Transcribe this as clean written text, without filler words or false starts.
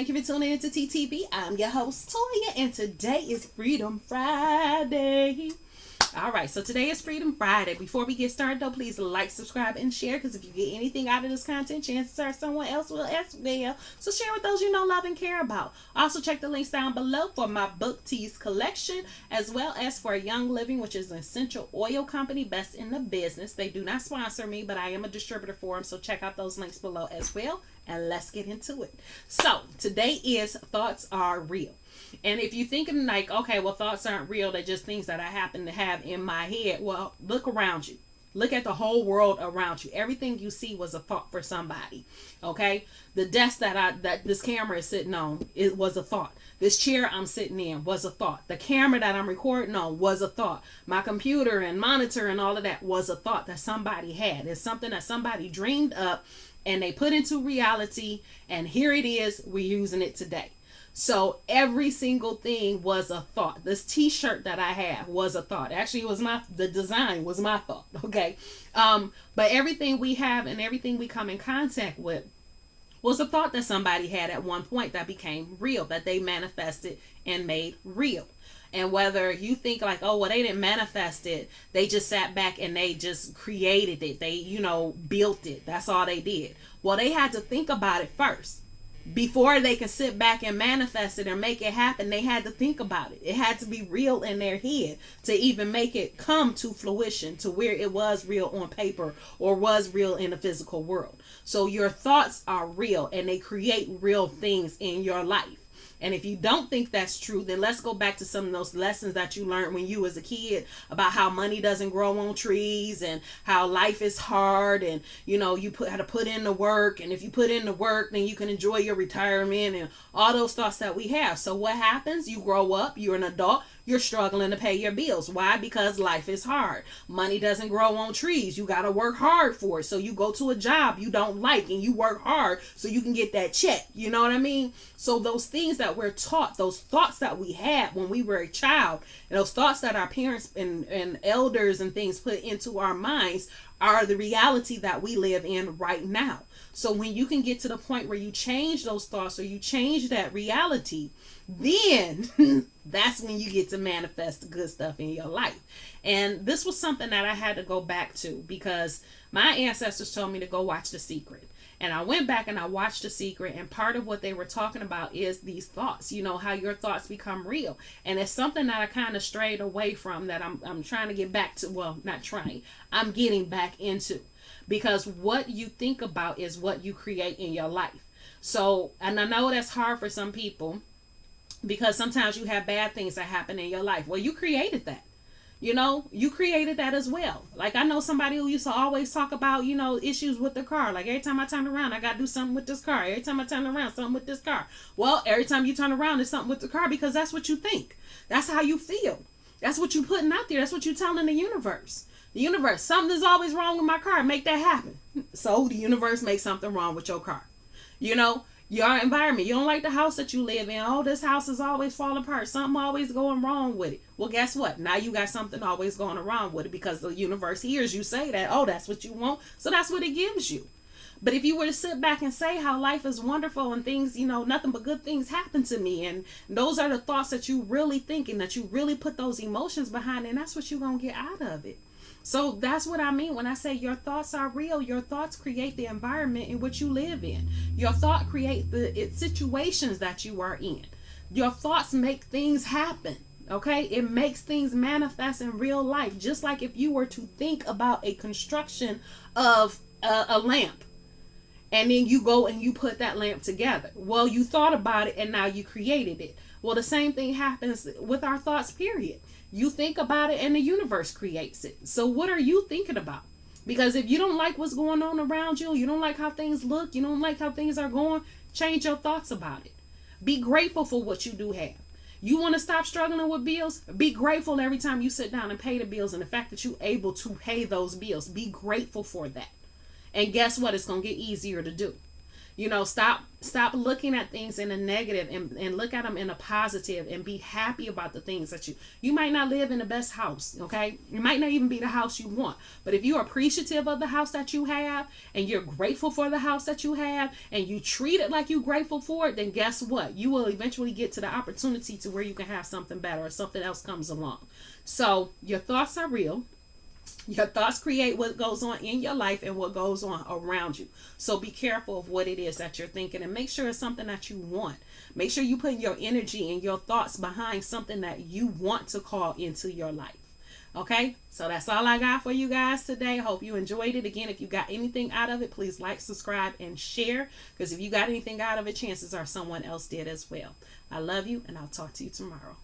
Thank you for tuning in to TTV. I'm your host, Toya, and today is Freedom Friday. All right, so today is Freedom Friday. Before we get started, though, please like, subscribe, and share, because if you get anything out of this content, chances are someone else will as well. So share with those you know, love, and care about. Also, check the links down below for my book teas collection, as well as for Young Living, which is an essential oil company, best in the business. They do not sponsor me, but I am a distributor for them, so check out those links below as well, and let's get into it. So, today is Thoughts Are Real. And if you're thinking like, okay, well, thoughts aren't real, they're just things that I happen to have in my head. Well, look around you. Look at the whole world around you. Everything you see was a thought for somebody. Okay? The desk that this camera is sitting on, it was a thought. This chair I'm sitting in was a thought. The camera that I'm recording on was a thought. My computer and monitor and all of that was a thought that somebody had. It's something that somebody dreamed up and they put into reality, and here it is, we're using it today. So every single thing was a thought. This t-shirt that I have was a thought. Actually, it was the design was my thought. Okay. But everything we have and everything we come in contact with was a thought that somebody had at one point that became real, that they manifested and made real. And whether you think like, oh, well, they didn't manifest it, they just sat back and they just created it. They, built it. That's all they did. Well, they had to think about it first. Before they can sit back and manifest it or make it happen, they had to think about it. It had to be real in their head to even make it come to fruition, to where it was real on paper or was real in the physical world. So your thoughts are real and they create real things in your life. And if you don't think that's true, then let's go back to some of those lessons that you learned when you was a kid about how money doesn't grow on trees and how life is hard, and you had to put in the work, and if you put in the work, then you can enjoy your retirement and all those thoughts that we have. So what happens? You grow up, you're an adult, you're struggling to pay your bills. Why? Because life is hard. Money doesn't grow on trees. You got to work hard for it. So you go to a job you don't like and you work hard so you can get that check. You know what I mean? So those things that we're taught, those thoughts that we had when we were a child, and those thoughts that our parents and elders and things put into our minds are the reality that we live in right now. So when you can get to the point where you change those thoughts or you change that reality, then that's when you get to manifest the good stuff in your life. And this was something that I had to go back to because my ancestors told me to go watch The Secret. And I went back and I watched The Secret, and part of what they were talking about is these thoughts, how your thoughts become real. And it's something that I kind of strayed away from, that I'm trying to get back to. Well, not trying, I'm getting back into, because what you think about is what you create in your life. So, and I know that's hard for some people because sometimes you have bad things that happen in your life. Well, you created that. You created that as well. Like, I know somebody who used to always talk about, issues with the car. Like, every time I turn around, I got to do something with this car. Every time I turn around, something with this car. Well, every time you turn around, there's something with the car, because that's what you think. That's how you feel. That's what you're putting out there. That's what you're telling the universe. The universe, something is always wrong with my car. Make that happen. So the universe makes something wrong with your car. Your environment. You don't like the house that you live in. Oh, this house is always falling apart. Something always going wrong with it. Well, guess what? Now you got something always going wrong with it, because the universe hears you say that. Oh, that's what you want. So that's what it gives you. But if you were to sit back and say how life is wonderful and things, nothing but good things happen to me, and those are the thoughts that you really think and that you really put those emotions behind, and that's what you're going to get out of it. So that's what I mean when I say your thoughts are real. Your thoughts create the environment in which you live in. Your thought create the situations that you are in. Your thoughts make things happen. Okay? It makes things manifest in real life. Just like if you were to think about a construction of a lamp, and then you go and you put that lamp together. Well, you thought about it and now you created it. Well, the same thing happens with our thoughts, period. You think about it and the universe creates it. So what are you thinking about? Because if you don't like what's going on around you, you don't like how things look, you don't like how things are going, change your thoughts about it. Be grateful for what you do have. You want to stop struggling with bills? Be grateful every time you sit down and pay the bills, and the fact that you're able to pay those bills. Be grateful for that. And guess what? It's going to get easier to do. Stop looking at things in a negative, and look at them in a positive, and be happy about the things that you might not live in the best house, okay? It might not even be the house you want. But if you're appreciative of the house that you have, and you're grateful for the house that you have, and you treat it like you're grateful for it, then guess what? You will eventually get to the opportunity to where you can have something better, or something else comes along. So your thoughts are real. Your thoughts create what goes on in your life and what goes on around you. So be careful of what it is that you're thinking, and make sure it's something that you want. Make sure you put your energy and your thoughts behind something that you want to call into your life. Okay, so that's all I got for you guys today. I hope you enjoyed it. Again, if you got anything out of it, please like, subscribe, and share. Because if you got anything out of it, chances are someone else did as well. I love you, and I'll talk to you tomorrow.